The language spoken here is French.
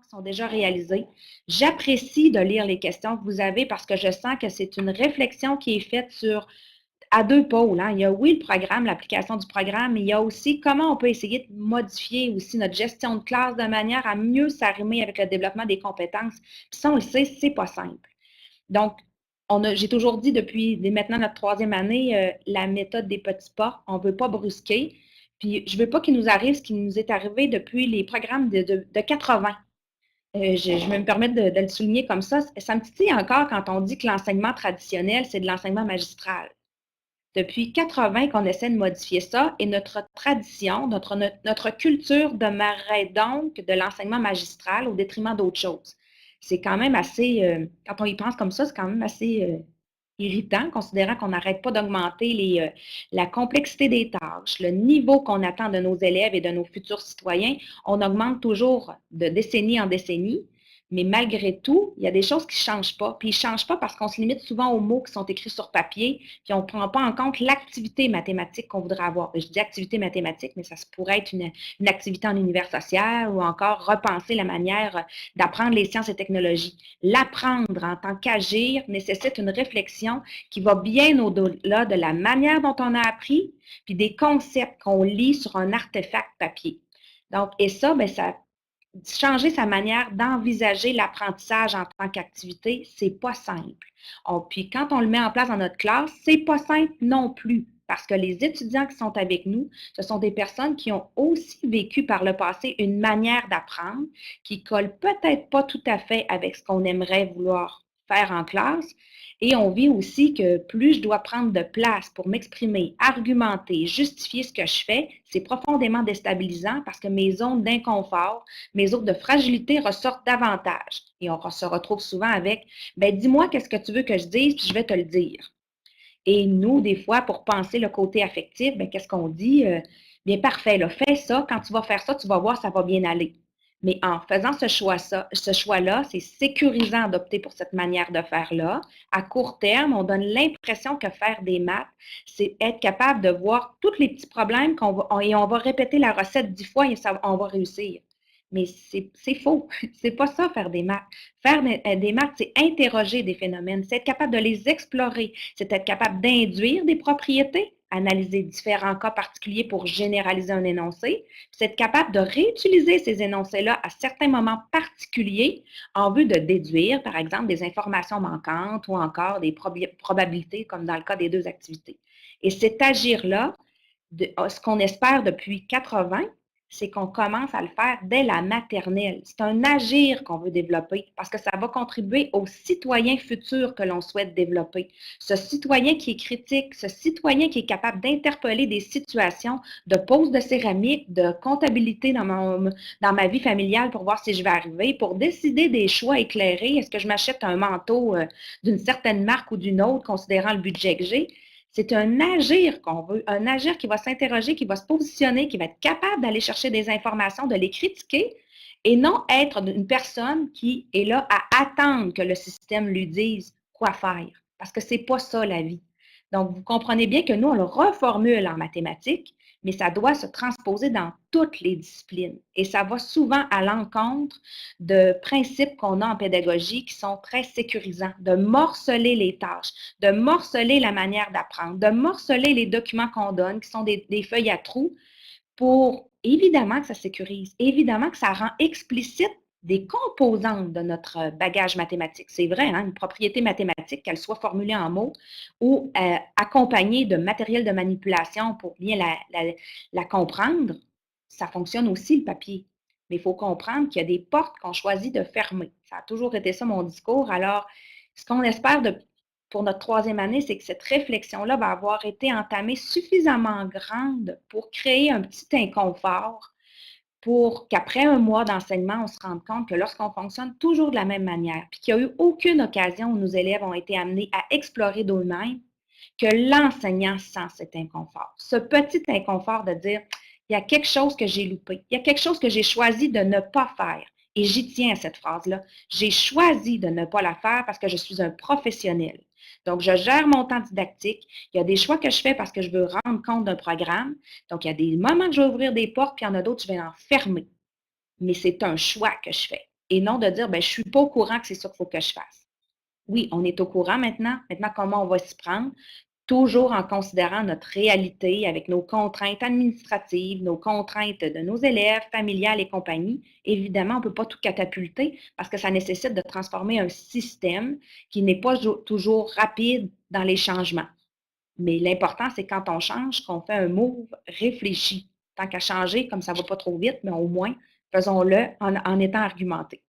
qui sont déjà réalisées. J'apprécie de lire les questions que vous avez parce que je sens que c'est une réflexion qui est faite à deux pôles, hein. Il y a, oui, le programme, l'application du programme, mais il y a aussi comment on peut essayer de modifier aussi notre gestion de classe de manière à mieux s'arrimer avec le développement des compétences. Puis ça, on le sait, c'est pas simple. Donc, j'ai toujours dit dès maintenant notre troisième année, la méthode des petits pas, on ne veut pas brusquer. Puis, je ne veux pas qu'il nous arrive ce qui nous est arrivé depuis les programmes de 80. Je vais me permettre de le souligner comme ça. Ça me titille encore quand on dit que l'enseignement traditionnel, c'est de l'enseignement magistral. Depuis 80 qu'on essaie de modifier ça et notre tradition, notre culture demeurerait donc de l'enseignement magistral au détriment d'autres choses. C'est quand même assez, quand on y pense comme ça, c'est quand même assez irritant, considérant qu'on n'arrête pas d'augmenter la complexité des tâches, le niveau qu'on attend de nos élèves et de nos futurs citoyens. On augmente toujours de décennie en décennie. Mais malgré tout, il y a des choses qui ne changent pas. Puis ils ne changent pas parce qu'on se limite souvent aux mots qui sont écrits sur papier, puis on ne prend pas en compte l'activité mathématique qu'on voudrait avoir. Je dis activité mathématique, mais ça se pourrait être une activité en univers social ou encore repenser la manière d'apprendre les sciences et technologies. L'apprendre en tant qu'agir nécessite une réflexion qui va bien au-delà de la manière dont on a appris, puis des concepts qu'on lit sur un artefact papier. Donc, et ça, bien, ça changer sa manière d'envisager l'apprentissage en tant qu'activité, c'est pas simple. Puis quand on le met en place dans notre classe, c'est pas simple non plus. Parce que les étudiants qui sont avec nous, ce sont des personnes qui ont aussi vécu par le passé une manière d'apprendre qui colle peut-être pas tout à fait avec ce qu'on aimerait vouloir faire en classe. Et on vit aussi que plus je dois prendre de place pour m'exprimer, argumenter, justifier ce que je fais, c'est profondément déstabilisant parce que mes zones d'inconfort, mes zones de fragilité ressortent davantage. Et on se retrouve souvent avec, ben dis-moi qu'est-ce que tu veux que je dise, puis je vais te le dire. Et nous, des fois, pour penser le côté affectif, ben, qu'est-ce qu'on dit? Bien, parfait, là, fais ça. Quand tu vas faire ça, tu vas voir, ça va bien aller. Mais en faisant ce choix-là, c'est sécurisant d'opter pour cette manière de faire-là. À court terme, on donne l'impression que faire des maths, c'est être capable de voir tous les petits problèmes et on va répéter la recette 10 fois et on va réussir. Mais c'est faux. C'est pas ça, faire des maths. Faire des maths, c'est interroger des phénomènes, c'est être capable de les explorer, c'est être capable d'induire des propriétés, analyser différents cas particuliers pour généraliser un énoncé, c'est être capable de réutiliser ces énoncés-là à certains moments particuliers en vue de déduire, par exemple, des informations manquantes ou encore des probabilités, comme dans le cas des deux activités. Et cet agir-là, ce qu'on espère depuis 80, c'est qu'on commence à le faire dès la maternelle. C'est un agir qu'on veut développer parce que ça va contribuer au citoyen futur que l'on souhaite développer. Ce citoyen qui est critique, ce citoyen qui est capable d'interpeller des situations de pose de céramique, de comptabilité dans ma vie familiale pour voir si je vais arriver, pour décider des choix éclairés. Est-ce que je m'achète un manteau d'une certaine marque ou d'une autre, considérant le budget que j'ai? C'est un agir qu'on veut, un agir qui va s'interroger, qui va se positionner, qui va être capable d'aller chercher des informations, de les critiquer et non être une personne qui est là à attendre que le système lui dise quoi faire. Parce que ce n'est pas ça la vie. Donc, vous comprenez bien que nous, on le reformule en mathématiques, mais ça doit se transposer dans toutes les disciplines. Et ça va souvent à l'encontre de principes qu'on a en pédagogie qui sont très sécurisants, de morceler les tâches, de morceler la manière d'apprendre, de morceler les documents qu'on donne, qui sont des feuilles à trous, pour évidemment que ça sécurise, évidemment que ça rend explicite des composantes de notre bagage mathématique. C'est vrai, hein, une propriété mathématique, qu'elle soit formulée en mots ou accompagnée de matériel de manipulation pour bien la comprendre, ça fonctionne aussi le papier. Mais il faut comprendre qu'il y a des portes qu'on choisit de fermer. Ça a toujours été ça mon discours. Alors, ce qu'on espère pour notre troisième année, c'est que cette réflexion-là va avoir été entamée suffisamment grande pour créer un petit inconfort pour qu'après un mois d'enseignement, on se rende compte que lorsqu'on fonctionne toujours de la même manière, puis qu'il n'y a eu aucune occasion où nos élèves ont été amenés à explorer d'eux-mêmes, que l'enseignant sent cet inconfort. Ce petit inconfort de dire, il y a quelque chose que j'ai loupé, il y a quelque chose que j'ai choisi de ne pas faire. Et j'y tiens à cette phrase-là. J'ai choisi de ne pas la faire parce que je suis un professionnel. Donc, je gère mon temps didactique. Il y a des choix que je fais parce que je veux rendre compte d'un programme. Donc, il y a des moments que je vais ouvrir des portes, puis il y en a d'autres, je vais en fermer. Mais c'est un choix que je fais. et non de dire, ben, je ne suis pas au courant que c'est ça qu'il faut que je fasse. Oui, on est au courant maintenant. Maintenant, comment on va s'y prendre? Toujours en considérant notre réalité avec nos contraintes administratives, nos contraintes de nos élèves, familiales et compagnie. Évidemment, on ne peut pas tout catapulter parce que ça nécessite de transformer un système qui n'est pas toujours rapide dans les changements. Mais l'important, c'est quand on change, qu'on fait un move réfléchi. Tant qu'à changer, comme ça ne va pas trop vite, mais au moins, faisons-le en étant argumenté.